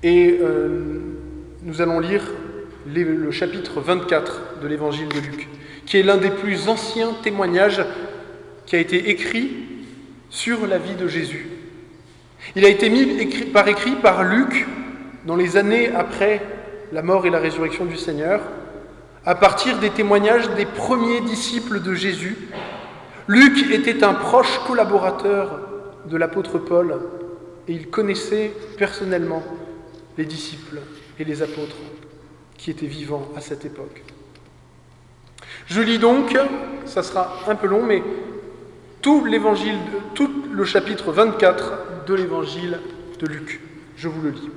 Et nous allons lire le chapitre 24 de l'évangile de Luc, qui est l'un des plus anciens témoignages qui a été écrit sur la vie de Jésus. Il a été mis par écrit par Luc dans les années après la mort et la résurrection du Seigneur, à partir des témoignages des premiers disciples de Jésus. Luc était un proche collaborateur de l'apôtre Paul et il connaissait personnellement les disciples et les apôtres qui étaient vivants à cette époque. Je lis donc, ça sera un peu long, mais tout le chapitre 24 de l'évangile de Luc. Je vous le lis.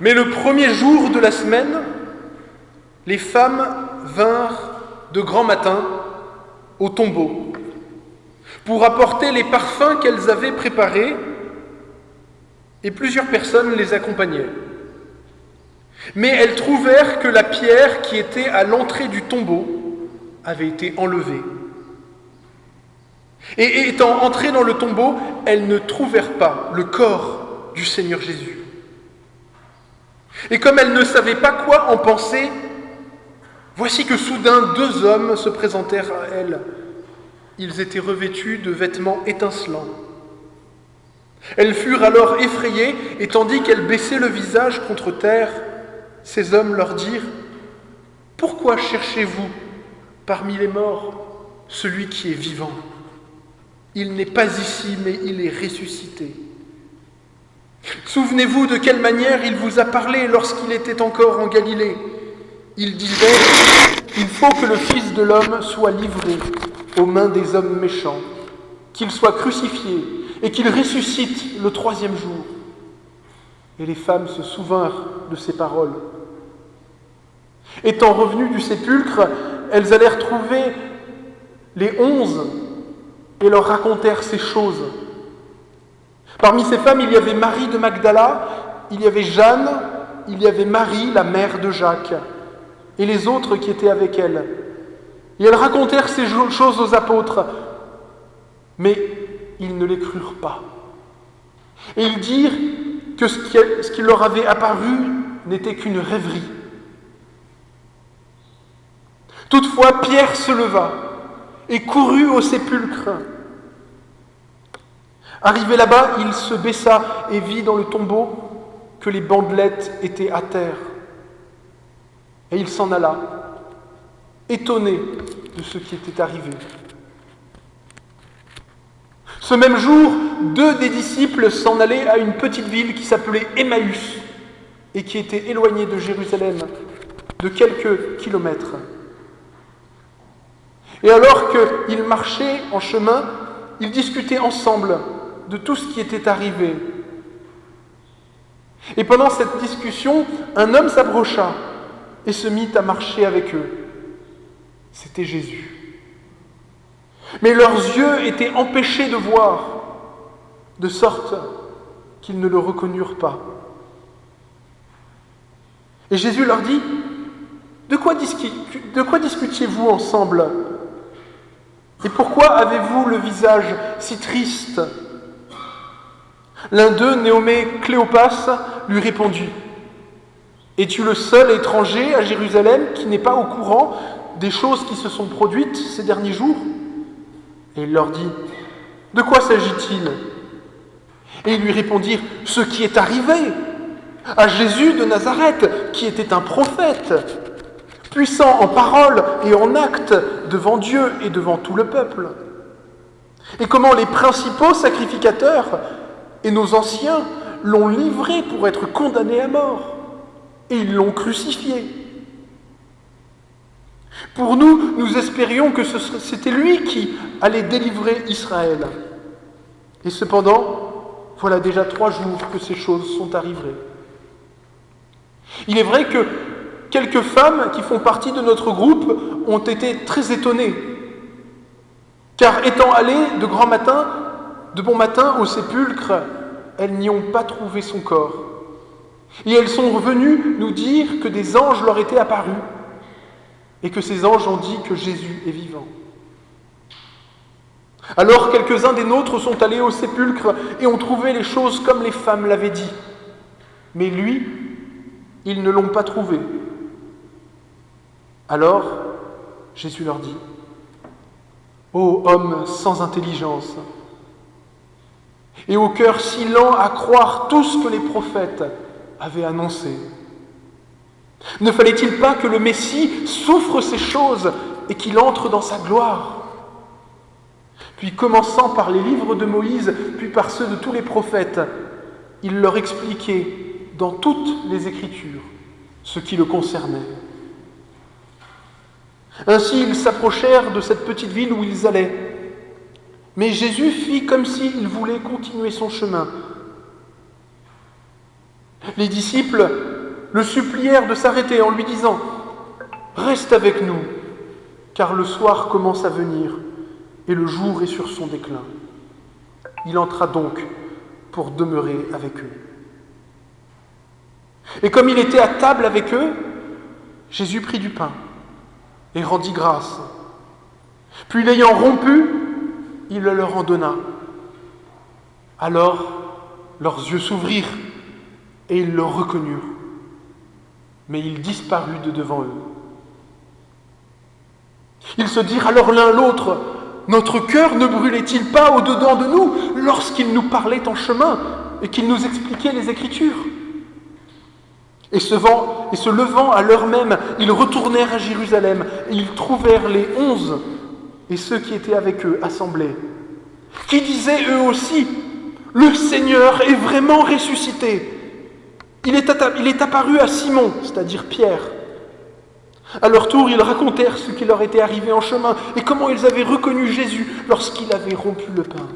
Mais le premier jour de la semaine, les femmes vinrent de grand matin au tombeau pour apporter les parfums qu'elles avaient préparés, et plusieurs personnes les accompagnaient. Mais elles trouvèrent que la pierre qui était à l'entrée du tombeau avait été enlevée. Et étant entrées dans le tombeau, elles ne trouvèrent pas le corps du Seigneur Jésus. Et comme elles ne savaient pas quoi en penser, voici que soudain 2 hommes se présentèrent à elles. Ils étaient revêtus de vêtements étincelants. Elles furent alors effrayées, et tandis qu'elles baissaient le visage contre terre, ces hommes leur dirent : « Pourquoi cherchez-vous parmi les morts celui qui est vivant ? Il n'est pas ici, mais il est ressuscité. Souvenez-vous de quelle manière il vous a parlé lorsqu'il était encore en Galilée. Il disait : il faut que le Fils de l'homme soit livré aux mains des hommes méchants, qu'il soit crucifié et qu'il ressuscite le 3e jour. » Et les femmes se souvinrent de ces paroles. Étant revenues du sépulcre, elles allèrent trouver les 11 et leur racontèrent ces choses. Parmi ces femmes, il y avait Marie de Magdala, il y avait Jeanne, il y avait Marie, la mère de Jacques, et les autres qui étaient avec elle. Et elles racontèrent ces choses aux apôtres, mais ils ne les crurent pas. Et ils dirent que ce qui leur avait apparu n'était qu'une rêverie. Toutefois, Pierre se leva et courut au sépulcre. Arrivé là-bas, il se baissa et vit dans le tombeau que les bandelettes étaient à terre. Et il s'en alla, étonné de ce qui était arrivé. Ce même jour, 2 des disciples s'en allaient à une petite ville qui s'appelait Emmaüs et qui était éloignée de Jérusalem de quelques kilomètres. Et alors qu'ils marchaient en chemin, ils discutaient ensemble de tout ce qui était arrivé. Et pendant cette discussion, un homme s'approcha et se mit à marcher avec eux. C'était Jésus. Mais leurs yeux étaient empêchés de voir, de sorte qu'ils ne le reconnurent pas. Et Jésus leur dit : « De quoi discutiez-vous ensemble ? Et pourquoi avez-vous le visage si triste ? » L'un d'eux, nommé Cléopas, lui répondit : « Es-tu le seul étranger à Jérusalem qui n'est pas au courant des choses qui se sont produites ces derniers jours ? » Et il leur dit : « De quoi s'agit-il ? » Et ils lui répondirent : « Ce qui est arrivé à Jésus de Nazareth, qui était un prophète, puissant en parole et en actes devant Dieu et devant tout le peuple. Et comment les principaux sacrificateurs et nos anciens l'ont livré pour être condamné à mort, et ils l'ont crucifié. Pour nous, nous espérions que c'était lui qui allait délivrer Israël. Et cependant, voilà déjà 3 jours que ces choses sont arrivées. Il est vrai que quelques femmes qui font partie de notre groupe ont été très étonnées, car étant allées de bon matin au sépulcre, elles n'y ont pas trouvé son corps. Et elles sont venues nous dire que des anges leur étaient apparus, et que ces anges ont dit que Jésus est vivant. Alors quelques-uns des nôtres sont allés au sépulcre et ont trouvé les choses comme les femmes l'avaient dit. Mais lui, ils ne l'ont pas trouvé. Alors, Jésus leur dit, « Ô homme sans intelligence, et au cœur si lent à croire tout ce que les prophètes avaient annoncé. Ne fallait-il pas que le Messie souffre ces choses et qu'il entre dans sa gloire ?» Puis commençant par les livres de Moïse, puis par ceux de tous les prophètes, il leur expliquait dans toutes les Écritures ce qui le concernait. Ainsi, ils s'approchèrent de cette petite ville où ils allaient. Mais Jésus fit comme s'il voulait continuer son chemin. Les disciples le supplièrent de s'arrêter en lui disant « Reste avec nous, car le soir commence à venir et le jour est sur son déclin. » Il entra donc pour demeurer avec eux. Et comme il était à table avec eux, Jésus prit du pain et rendit grâce. Puis l'ayant rompu, il le leur en donna. Alors leurs yeux s'ouvrirent et ils le reconnurent. Mais il disparut de devant eux. Ils se dirent alors l'un l'autre, « Notre cœur ne brûlait-il pas au-dedans de nous lorsqu'il nous parlait en chemin et qu'il nous expliquait les Écritures ?» Et se levant à l'heure même, ils retournèrent à Jérusalem et ils trouvèrent les 11 et ceux qui étaient avec eux assemblés, qui disaient eux aussi, « Le Seigneur est vraiment ressuscité. Il est apparu à Simon, c'est-à-dire Pierre. » À leur tour, ils racontèrent ce qui leur était arrivé en chemin et comment ils avaient reconnu Jésus lorsqu'il avait rompu le pain.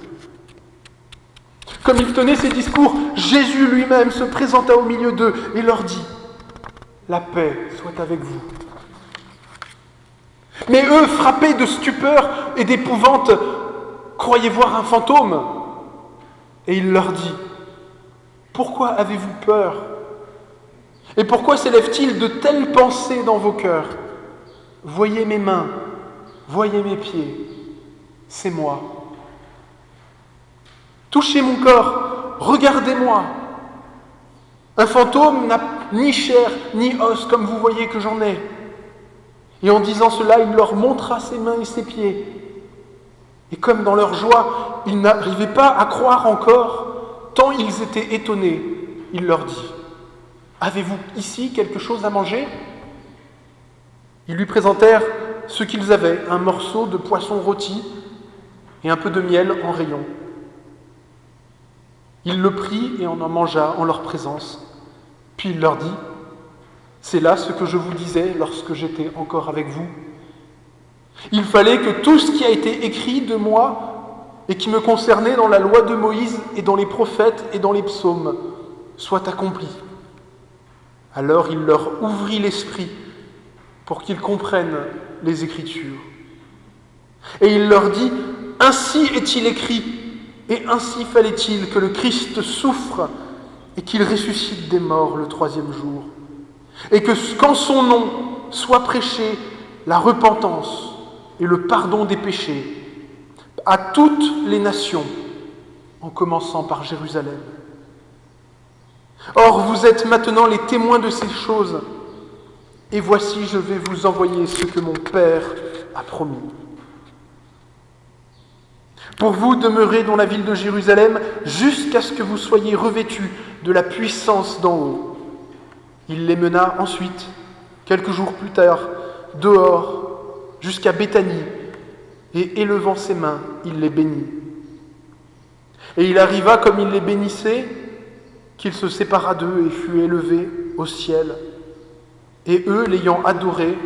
Comme ils tenaient ces discours, Jésus lui-même se présenta au milieu d'eux et leur dit « La paix soit avec vous. » Mais eux, frappés de stupeur et d'épouvante, croyaient voir un fantôme. Et il leur dit « Pourquoi avez-vous peur ? Et pourquoi s'élève-t-il de telles pensées dans vos cœurs ? Voyez mes mains, voyez mes pieds, c'est moi. Touchez mon corps, regardez-moi. Un fantôme n'a ni chair ni os comme vous voyez que j'en ai. » Et en disant cela, il leur montra ses mains et ses pieds. Et comme dans leur joie, ils n'arrivaient pas à croire encore, tant ils étaient étonnés, il leur dit « Avez-vous ici quelque chose à manger ?» Ils lui présentèrent ce qu'ils avaient, un morceau de poisson rôti et un peu de miel en rayon. Il le prit et en mangea en leur présence. Puis il leur dit « C'est là ce que je vous disais lorsque j'étais encore avec vous. Il fallait que tout ce qui a été écrit de moi et qui me concernait dans la loi de Moïse et dans les prophètes et dans les psaumes soit accompli. » Alors il leur ouvrit l'esprit pour qu'ils comprennent les Écritures. Et il leur dit « Ainsi est-il écrit, et ainsi fallait-il que le Christ souffre et qu'il ressuscite des morts le 3e jour, et que qu'en son nom soit prêché la repentance et le pardon des péchés à toutes les nations, en commençant par Jérusalem. Or, vous êtes maintenant les témoins de ces choses, et voici, je vais vous envoyer ce que mon Père a promis. Pour vous, demeurez dans la ville de Jérusalem jusqu'à ce que vous soyez revêtus de la puissance d'en haut. » Il les mena ensuite, quelques jours plus tard, dehors, jusqu'à Béthanie, et élevant ses mains, il les bénit. Et il arriva, comme il les bénissait, qu'il se sépara d'eux et fut élevé au ciel. Et eux, l'ayant adoré,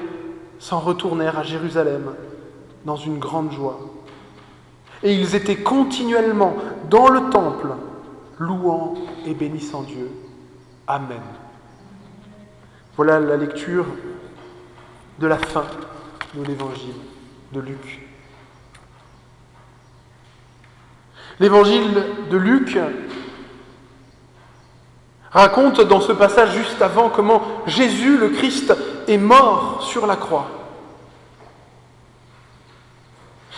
s'en retournèrent à Jérusalem dans une grande joie. Et ils étaient continuellement dans le temple, louant et bénissant Dieu. Amen. Voilà la lecture de la fin de l'évangile de Luc. L'évangile de Luc raconte dans ce passage juste avant comment Jésus, le Christ, est mort sur la croix.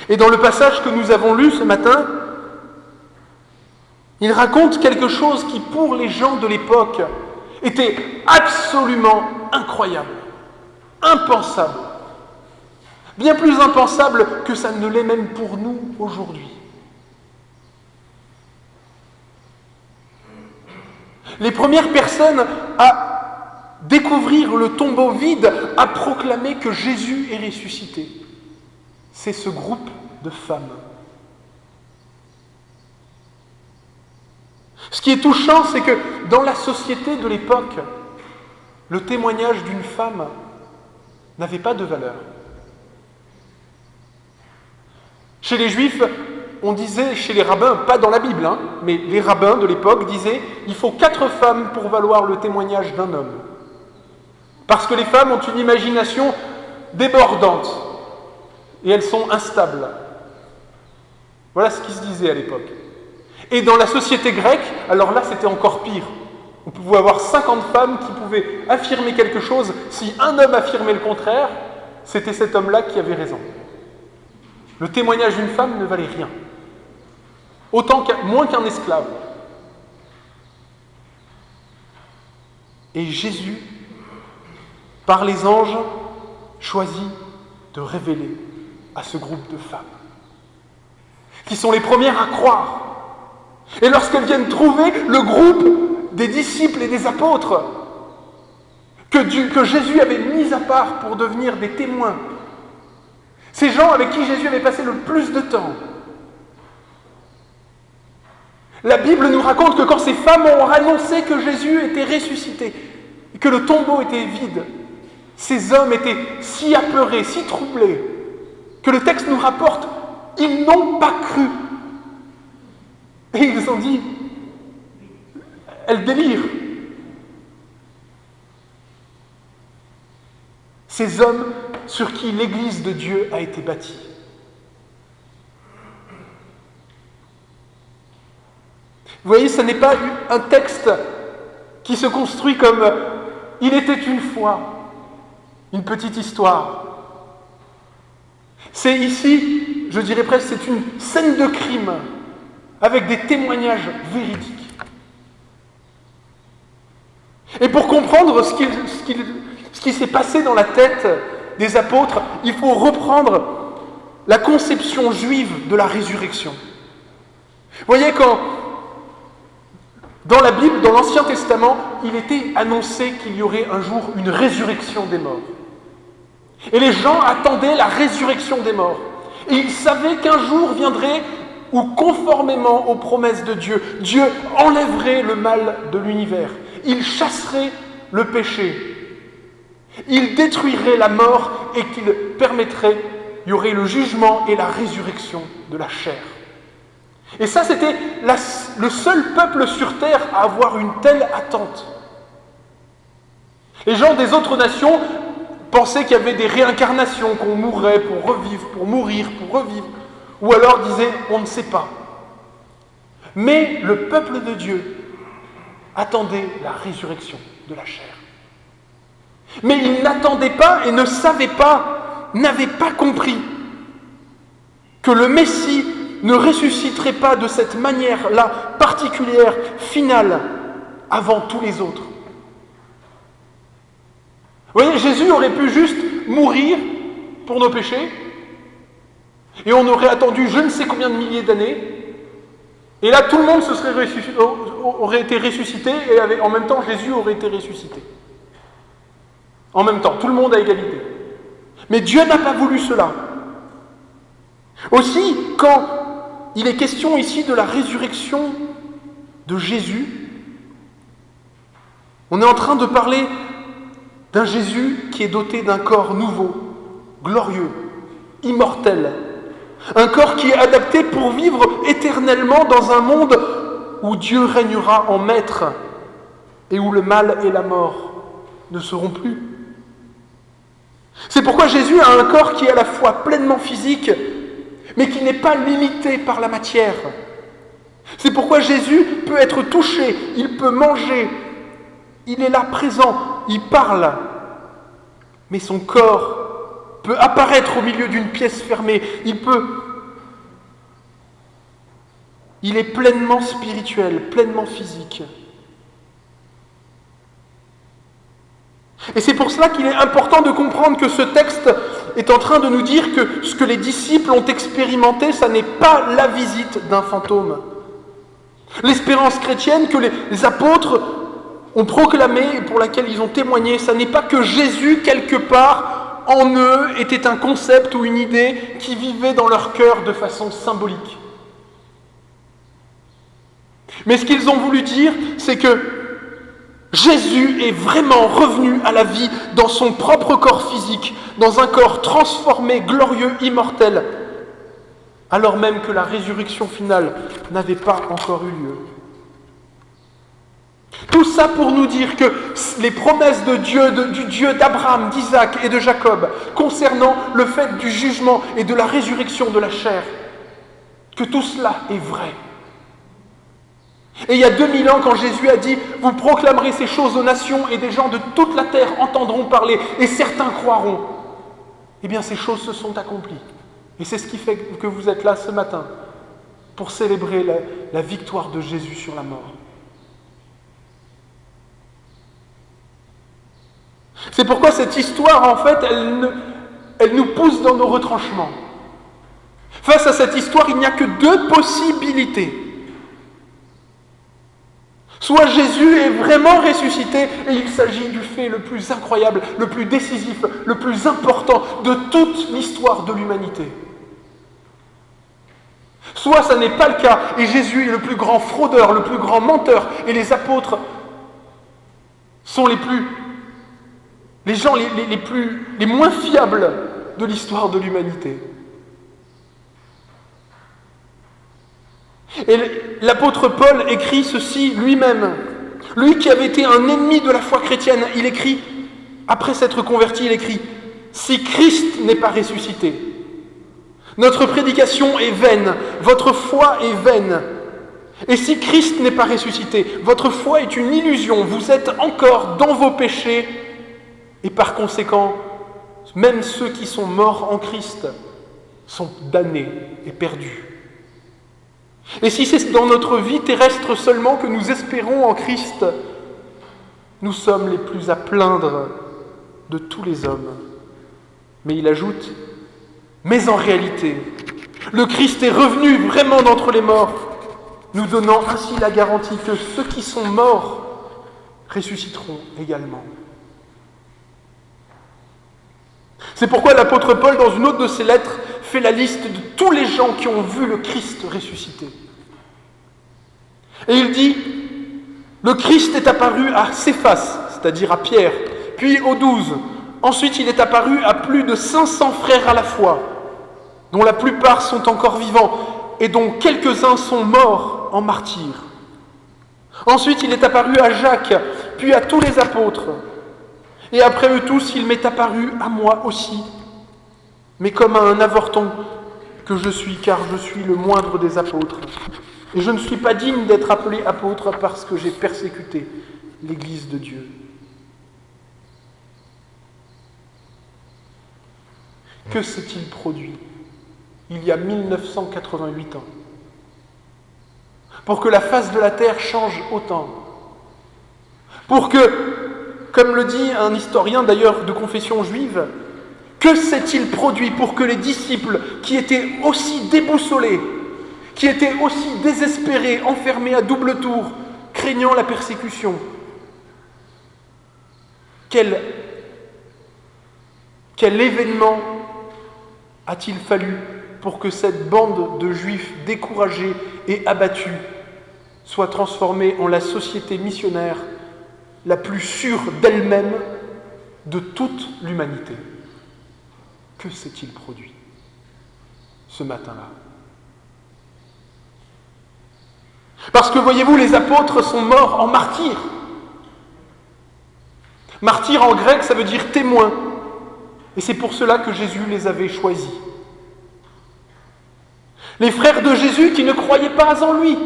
Et dans le passage que nous avons lu ce matin, il raconte quelque chose qui, pour les gens de l'époque, était absolument incroyable, impensable. Bien plus impensable que ça ne l'est même pour nous aujourd'hui. Les premières personnes à découvrir le tombeau vide, à proclamer que Jésus est ressuscité, c'est ce groupe de femmes. Ce qui est touchant, c'est que dans la société de l'époque, le témoignage d'une femme n'avait pas de valeur. Chez les Juifs, on disait, chez les rabbins, pas dans la Bible, mais les rabbins de l'époque disaient « il faut 4 femmes pour valoir le témoignage d'un homme ». Parce que les femmes ont une imagination débordante et elles sont instables. Voilà ce qui se disait à l'époque. Et dans la société grecque, alors là c'était encore pire. On pouvait avoir 50 femmes qui pouvaient affirmer quelque chose. Si un homme affirmait le contraire, c'était cet homme-là qui avait raison. Le témoignage d'une femme ne valait rien. Moins qu'un esclave. Et Jésus, par les anges, choisit de révéler à ce groupe de femmes, qui sont les premières à croire. Et lorsqu'elles viennent trouver le groupe des disciples et des apôtres, que Jésus avait mis à part pour devenir des témoins, ces gens avec qui Jésus avait passé le plus de temps, la Bible nous raconte que quand ces femmes ont annoncé que Jésus était ressuscité, que le tombeau était vide, ces hommes étaient si apeurés, si troublés, que le texte nous rapporte, ils n'ont pas cru. Et ils ont dit, elle délire. Ces hommes sur qui l'Église de Dieu a été bâtie. Vous voyez, ce n'est pas un texte qui se construit comme « il était une fois », une petite histoire. C'est ici, je dirais presque, c'est une scène de crime avec des témoignages véridiques. Et pour comprendre ce qui s'est passé dans la tête des apôtres, il faut reprendre la conception juive de la résurrection. Vous voyez, quand dans la Bible, dans l'Ancien Testament, il était annoncé qu'il y aurait un jour une résurrection des morts. Et les gens attendaient la résurrection des morts. Et ils savaient qu'un jour viendrait où, conformément aux promesses de Dieu, Dieu enlèverait le mal de l'univers. Il chasserait le péché. Il détruirait la mort et qu'il permettrait, il y aurait le jugement et la résurrection de la chair. Et ça, c'était le seul peuple sur terre à avoir une telle attente. Les gens des autres nations pensaient qu'il y avait des réincarnations, qu'on mourrait pour revivre, pour mourir, pour revivre. Ou alors disaient, on ne sait pas. Mais le peuple de Dieu attendait la résurrection de la chair. Mais ils n'attendaient pas et ne savaient pas, n'avaient pas compris que le Messie ne ressusciterait pas de cette manière-là, particulière, finale, avant tous les autres. Vous voyez, Jésus aurait pu juste mourir pour nos péchés, et on aurait attendu je ne sais combien de milliers d'années, et là tout le monde aurait été ressuscité, et en même temps Jésus aurait été ressuscité. En même temps, tout le monde à égalité. Mais Dieu n'a pas voulu cela. Aussi, quand il est question ici de la résurrection de Jésus, on est en train de parler d'un Jésus qui est doté d'un corps nouveau, glorieux, immortel. Un corps qui est adapté pour vivre éternellement dans un monde où Dieu régnera en maître et où le mal et la mort ne seront plus. C'est pourquoi Jésus a un corps qui est à la fois pleinement physique, mais qui n'est pas limité par la matière. C'est pourquoi Jésus peut être touché, il peut manger, il est là présent, il parle, mais son corps peut apparaître au milieu d'une pièce fermée, il peut Il est pleinement spirituel, pleinement physique. Et c'est pour cela qu'il est important de comprendre que ce texte est en train de nous dire que ce que les disciples ont expérimenté, ça n'est pas la visite d'un fantôme. L'espérance chrétienne que les apôtres ont proclamée et pour laquelle ils ont témoigné, ça n'est pas que Jésus, quelque part, en eux, était un concept ou une idée qui vivait dans leur cœur de façon symbolique. Mais ce qu'ils ont voulu dire, c'est que Jésus est vraiment revenu à la vie dans son propre corps physique, dans un corps transformé, glorieux, immortel, alors même que la résurrection finale n'avait pas encore eu lieu. Tout ça pour nous dire que les promesses de Dieu, du Dieu d'Abraham, d'Isaac et de Jacob, concernant le fait du jugement et de la résurrection de la chair, que tout cela est vrai. Et il y a 2000 ans, quand Jésus a dit « Vous proclamerez ces choses aux nations et des gens de toute la terre entendront parler et certains croiront », eh bien ces choses se sont accomplies. Et c'est ce qui fait que vous êtes là ce matin, pour célébrer la victoire de Jésus sur la mort. C'est pourquoi cette histoire, en fait, elle nous pousse dans nos retranchements. Face à cette histoire, il n'y a que deux possibilités. Soit Jésus est vraiment ressuscité et il s'agit du fait le plus incroyable, le plus décisif, le plus important de toute l'histoire de l'humanité. Soit ça n'est pas le cas et Jésus est le plus grand fraudeur, le plus grand menteur et les apôtres sont les gens les moins fiables de l'histoire de l'humanité. Et l'apôtre Paul écrit ceci lui-même. Lui qui avait été un ennemi de la foi chrétienne, il écrit, après s'être converti, il écrit « Si Christ n'est pas ressuscité, notre prédication est vaine, votre foi est vaine. Et si Christ n'est pas ressuscité, votre foi est une illusion, vous êtes encore dans vos péchés, et par conséquent, même ceux qui sont morts en Christ sont damnés et perdus. » Et si c'est dans notre vie terrestre seulement que nous espérons en Christ, nous sommes les plus à plaindre de tous les hommes. Mais il ajoute, mais en réalité, le Christ est revenu vraiment d'entre les morts, nous donnant ainsi la garantie que ceux qui sont morts ressusciteront également. C'est pourquoi l'apôtre Paul, dans une autre de ses lettres, fait la liste de tous les gens qui ont vu le Christ ressuscité. Et il dit, le Christ est apparu à Céphas, c'est-à-dire à Pierre, puis aux 12. Ensuite, il est apparu à plus de 500 frères à la fois, dont la plupart sont encore vivants et dont quelques-uns sont morts en martyrs. Ensuite, il est apparu à Jacques, puis à tous les apôtres. Et après eux tous, il m'est apparu à moi aussi, mais comme à un avorton que je suis, car je suis le moindre des apôtres. Et je ne suis pas digne d'être appelé apôtre parce que j'ai persécuté l'Église de Dieu. Que s'est-il produit il y a 1988 ans pour que la face de la terre change autant? Pour que, comme le dit un historien d'ailleurs de confession juive, que s'est-il produit pour que les disciples qui étaient aussi déboussolés, qui étaient aussi désespérés, enfermés à double tour, craignant la persécution, quel événement a-t-il fallu pour que cette bande de juifs découragés et abattus soit transformée en la société missionnaire la plus sûre d'elle-même de toute l'humanité? Que s'est-il produit ce matin-là? Parce que, voyez-vous, les apôtres sont morts en martyrs. Martyrs en grec, ça veut dire témoin. Et c'est pour cela que Jésus les avait choisis. Les frères de Jésus qui ne croyaient pas en lui,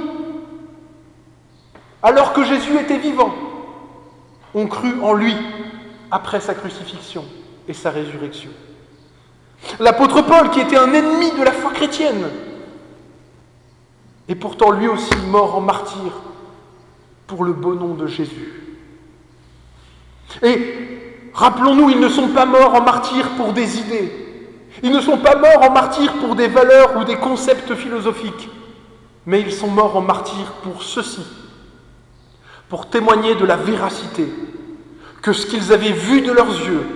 alors que Jésus était vivant, ont cru en lui après sa crucifixion et sa résurrection. L'apôtre Paul, qui était un ennemi de la foi chrétienne, et pourtant lui aussi mort en martyr pour le beau nom de Jésus. Et rappelons-nous, ils ne sont pas morts en martyr pour des idées, ils ne sont pas morts en martyr pour des valeurs ou des concepts philosophiques, mais ils sont morts en martyr pour ceci, pour témoigner de la véracité, que ce qu'ils avaient vu de leurs yeux,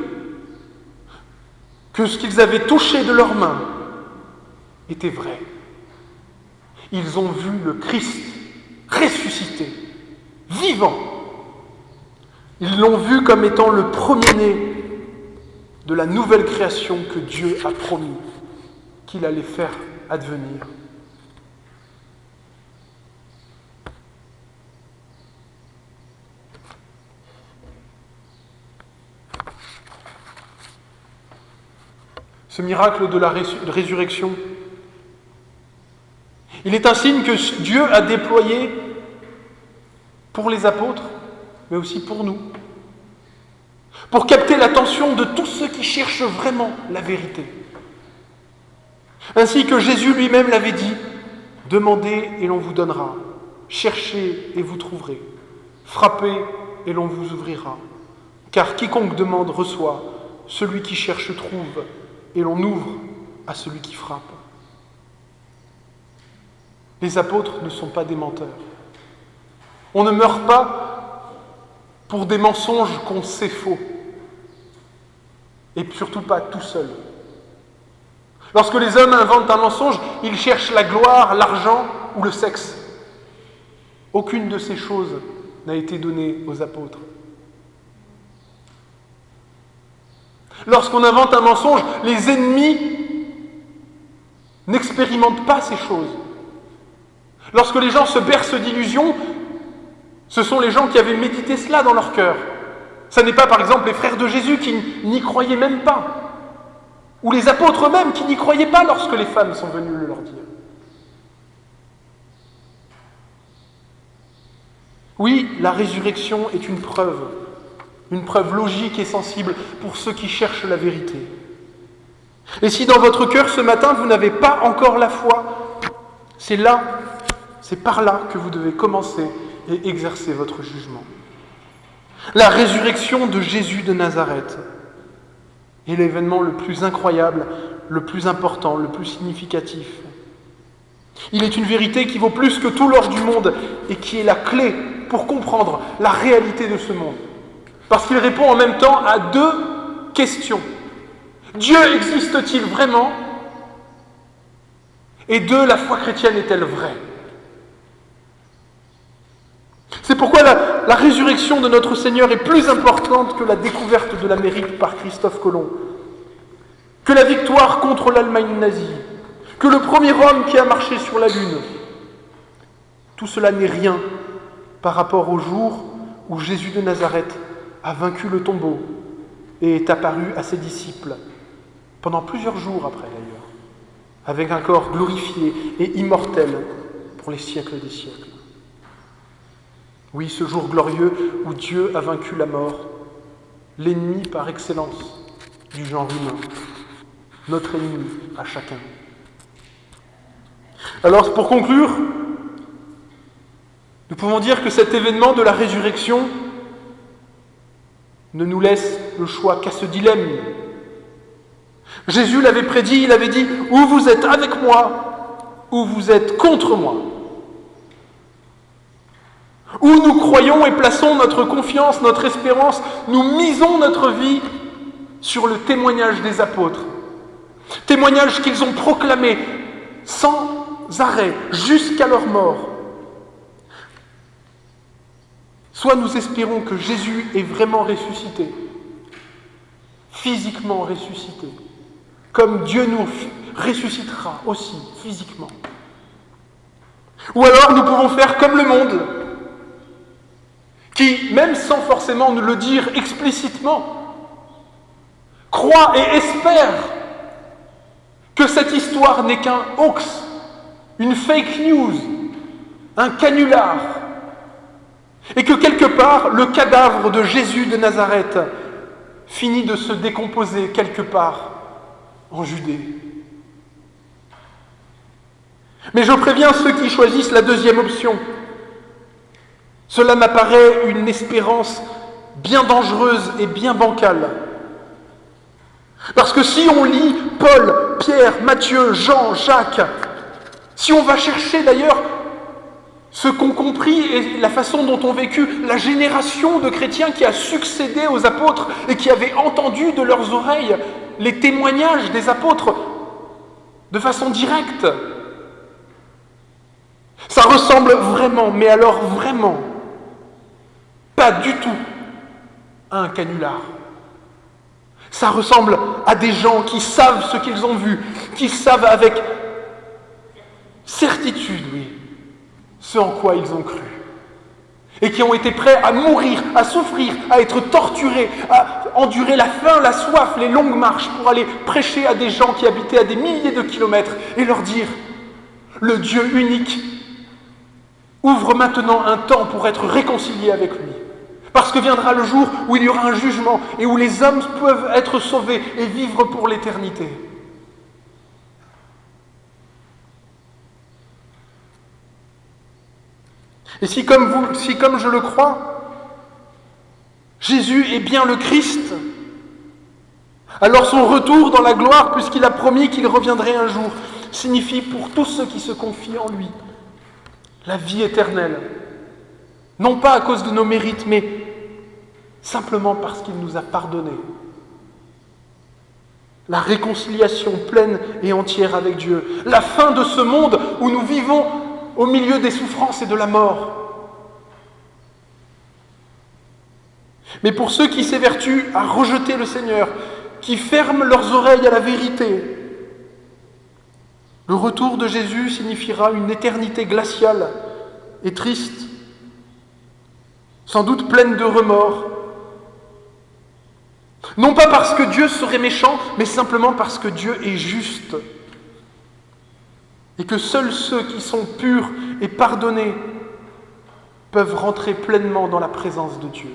que ce qu'ils avaient touché de leurs mains était vrai. Ils ont vu le Christ ressuscité, vivant. Ils l'ont vu comme étant le premier-né de la nouvelle création que Dieu a promis qu'il allait faire advenir. Ce miracle de la résurrection, il est un signe que Dieu a déployé pour les apôtres, mais aussi pour nous, pour capter l'attention de tous ceux qui cherchent vraiment la vérité. Ainsi que Jésus lui-même l'avait dit, « Demandez et l'on vous donnera, cherchez et vous trouverez, frappez et l'on vous ouvrira. Car quiconque demande reçoit, celui qui cherche trouve, et l'on ouvre à celui qui frappe. » Les apôtres ne sont pas des menteurs. On ne meurt pas pour des mensonges qu'on sait faux. Et surtout pas tout seul. Lorsque les hommes inventent un mensonge, ils cherchent la gloire, l'argent ou le sexe. Aucune de ces choses n'a été donnée aux apôtres. Lorsqu'on invente un mensonge, les ennemis n'expérimentent pas ces choses. Lorsque les gens se bercent d'illusions, ce sont les gens qui avaient médité cela dans leur cœur. Ce n'est pas, par exemple, les frères de Jésus qui n'y croyaient même pas, ou les apôtres eux-mêmes qui n'y croyaient pas lorsque les femmes sont venues le leur dire. Oui, la résurrection est une preuve logique et sensible pour ceux qui cherchent la vérité. Et si dans votre cœur ce matin vous n'avez pas encore la foi, c'est par là que vous devez commencer et exercer votre jugement. La résurrection de Jésus de Nazareth est l'événement le plus incroyable, le plus important, le plus significatif. Il est une vérité qui vaut plus que tout l'or du monde et qui est la clé pour comprendre la réalité de ce monde. Parce qu'il répond en même temps à deux questions. Dieu existe-t-il vraiment ? Et deux, la foi chrétienne est-elle vraie ? C'est pourquoi la résurrection de notre Seigneur est plus importante que la découverte de l'Amérique par Christophe Colomb, que la victoire contre l'Allemagne nazie, que le premier homme qui a marché sur la Lune. Tout cela n'est rien par rapport au jour où Jésus de Nazareth a vaincu le tombeau et est apparu à ses disciples, pendant plusieurs jours après d'ailleurs, avec un corps glorifié et immortel pour les siècles des siècles. Oui, ce jour glorieux où Dieu a vaincu la mort, l'ennemi par excellence du genre humain, notre ennemi à chacun. Alors, pour conclure, nous pouvons dire que cet événement de la résurrection ne nous laisse le choix qu'à ce dilemme. Jésus l'avait prédit, il avait dit « Ou vous êtes avec moi, ou vous êtes contre moi ». Où nous croyons et plaçons notre confiance, notre espérance, nous misons notre vie sur le témoignage des apôtres. Témoignage qu'ils ont proclamé sans arrêt jusqu'à leur mort. Soit nous espérons que Jésus est vraiment ressuscité, physiquement ressuscité, comme Dieu nous ressuscitera aussi physiquement. Ou alors nous pouvons faire comme le monde, qui, même sans forcément nous le dire explicitement, croit et espère que cette histoire n'est qu'un hoax, une fake news, un canular, et que quelque part, le cadavre de Jésus de Nazareth finit de se décomposer quelque part en Judée. Mais je préviens ceux qui choisissent la deuxième option. Cela m'apparaît une espérance bien dangereuse et bien bancale. Parce que si on lit Paul, Pierre, Matthieu, Jean, Jacques, si on va chercher d'ailleurs ce qu'ont compris et la façon dont ont vécu la génération de chrétiens qui a succédé aux apôtres et qui avait entendu de leurs oreilles les témoignages des apôtres de façon directe, ça ressemble vraiment, mais alors vraiment, pas du tout à un canular. Ça ressemble à des gens qui savent ce qu'ils ont vu, qui savent avec certitude, oui, ce en quoi ils ont cru. Et qui ont été prêts à mourir, à souffrir, à être torturés, à endurer la faim, la soif, les longues marches pour aller prêcher à des gens qui habitaient à des milliers de kilomètres et leur dire « Le Dieu unique ouvre maintenant un temps pour être réconcilié avec lui. Parce que viendra le jour où il y aura un jugement et où les hommes peuvent être sauvés et vivre pour l'éternité. » Et si comme je le crois, Jésus est bien le Christ, alors son retour dans la gloire, puisqu'il a promis qu'il reviendrait un jour, signifie pour tous ceux qui se confient en lui la vie éternelle. Non pas à cause de nos mérites, mais simplement parce qu'il nous a pardonnés. La réconciliation pleine et entière avec Dieu. La fin de ce monde où nous vivons au milieu des souffrances et de la mort. Mais pour ceux qui s'évertuent à rejeter le Seigneur, qui ferment leurs oreilles à la vérité, le retour de Jésus signifiera une éternité glaciale et triste, sans doute pleine de remords. Non pas parce que Dieu serait méchant, mais simplement parce que Dieu est juste. Et que seuls ceux qui sont purs et pardonnés peuvent rentrer pleinement dans la présence de Dieu.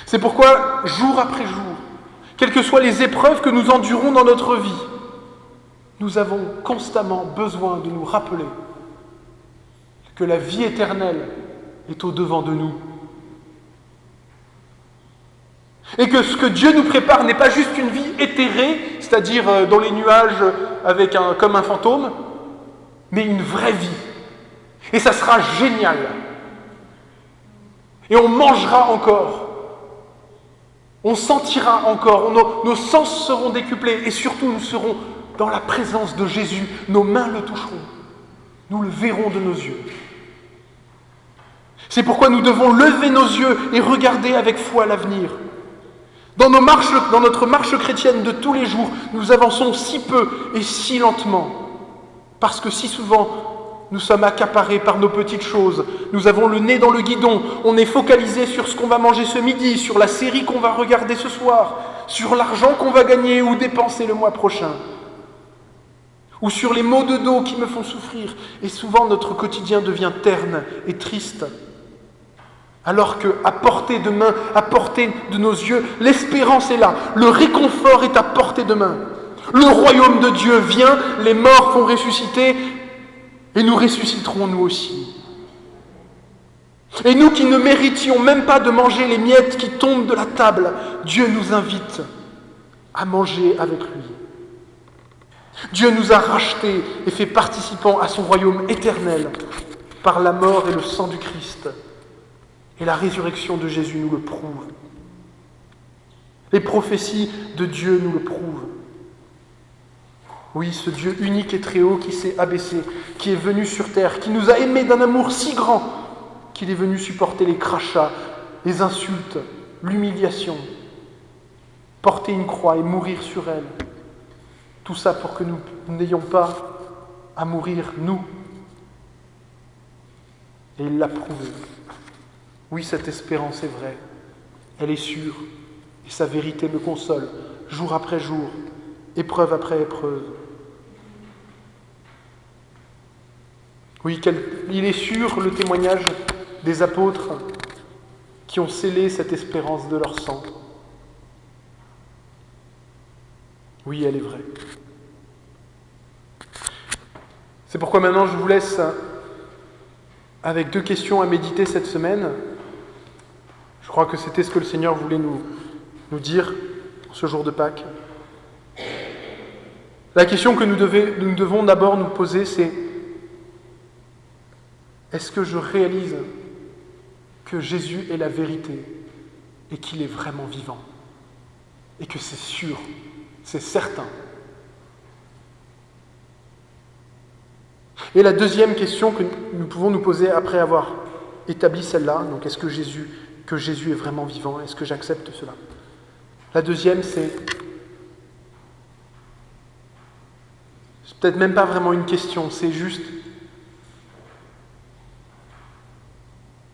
C'est pourquoi, jour après jour, quelles que soient les épreuves que nous endurons dans notre vie, nous avons constamment besoin de nous rappeler que la vie éternelle est au-devant de nous. Et que ce que Dieu nous prépare n'est pas juste une vie éthérée, c'est-à-dire dans les nuages comme un fantôme, mais une vraie vie. Et ça sera génial. Et on mangera encore. On sentira encore. Nos sens seront décuplés. Et surtout, nous serons dans la présence de Jésus. Nos mains le toucheront. Nous le verrons de nos yeux. C'est pourquoi nous devons lever nos yeux et regarder avec foi l'avenir. Dans notre marche chrétienne de tous les jours, nous avançons si peu et si lentement, parce que si souvent nous sommes accaparés par nos petites choses, nous avons le nez dans le guidon, on est focalisé sur ce qu'on va manger ce midi, sur la série qu'on va regarder ce soir, sur l'argent qu'on va gagner ou dépenser le mois prochain, ou sur les maux de dos qui me font souffrir, et souvent notre quotidien devient terne et triste. Alors qu'à portée de main, à portée de nos yeux, l'espérance est là, le réconfort est à portée de main. Le royaume de Dieu vient, les morts font ressusciter, et nous ressusciterons nous aussi. Et nous qui ne méritions même pas de manger les miettes qui tombent de la table, Dieu nous invite à manger avec lui. Dieu nous a rachetés et fait participants à son royaume éternel par la mort et le sang du Christ. Et la résurrection de Jésus nous le prouve. Les prophéties de Dieu nous le prouvent. Oui, ce Dieu unique et très haut qui s'est abaissé, qui est venu sur terre, qui nous a aimés d'un amour si grand qu'il est venu supporter les crachats, les insultes, l'humiliation, porter une croix et mourir sur elle. Tout ça pour que nous n'ayons pas à mourir, nous. Et il l'a prouvé. Oui, cette espérance est vraie, elle est sûre, et sa vérité me console, jour après jour, épreuve après épreuve. Oui, il est sûr le témoignage des apôtres qui ont scellé cette espérance de leur sang. Oui, elle est vraie. C'est pourquoi maintenant je vous laisse avec 2 questions à méditer cette semaine. Je crois que c'était ce que le Seigneur voulait nous dire ce jour de Pâques. La question que nous devons d'abord nous poser, c'est: est-ce que je réalise que Jésus est la vérité et qu'il est vraiment vivant? Et que c'est sûr, c'est certain. Et la deuxième question que nous pouvons nous poser après avoir établi celle-là, donc est-ce que Jésus est vraiment vivant? Est-ce que j'accepte cela? La deuxième, c'est peut-être même pas vraiment une question, c'est juste: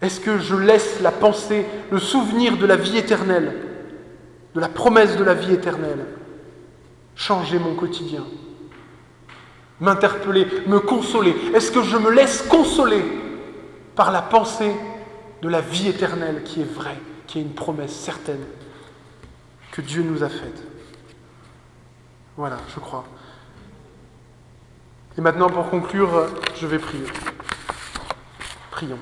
est-ce que je laisse la pensée, le souvenir de la vie éternelle, de la promesse de la vie éternelle, changer mon quotidien, m'interpeller, me consoler? Est-ce que je me laisse consoler par la pensée de la vie éternelle qui est vraie, qui est une promesse certaine que Dieu nous a faite? Voilà, je crois. Et maintenant, pour conclure, je vais prier. Prions.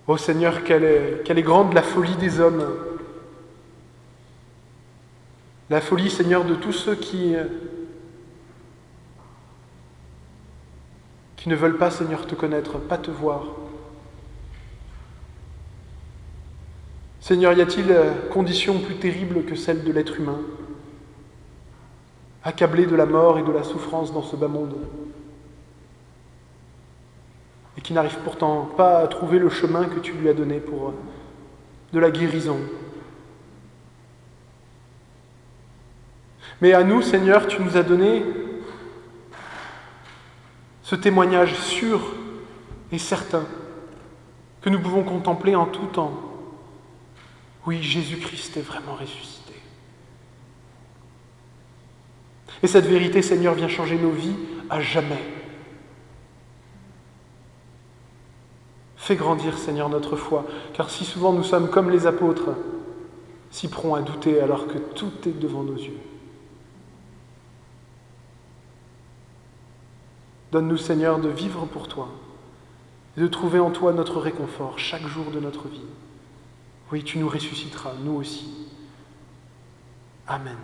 Ô Seigneur, quelle est grande la folie des hommes. La folie, Seigneur, de tous ceux qui ne veulent pas, Seigneur, te connaître, pas te voir. Seigneur, y a-t-il condition plus terrible que celle de l'être humain, accablé de la mort et de la souffrance dans ce bas monde, et qui n'arrive pourtant pas à trouver le chemin que tu lui as donné pour de la guérison? Mais à nous, Seigneur, tu nous as donné ce témoignage sûr et certain que nous pouvons contempler en tout temps. Oui, Jésus-Christ est vraiment ressuscité. Et cette vérité, Seigneur, vient changer nos vies à jamais. Fais grandir, Seigneur, notre foi, car si souvent nous sommes comme les apôtres, si prompts à douter alors que tout est devant nos yeux. Donne-nous, Seigneur, de vivre pour toi et de trouver en toi notre réconfort chaque jour de notre vie. Oui, tu nous ressusciteras, nous aussi. Amen.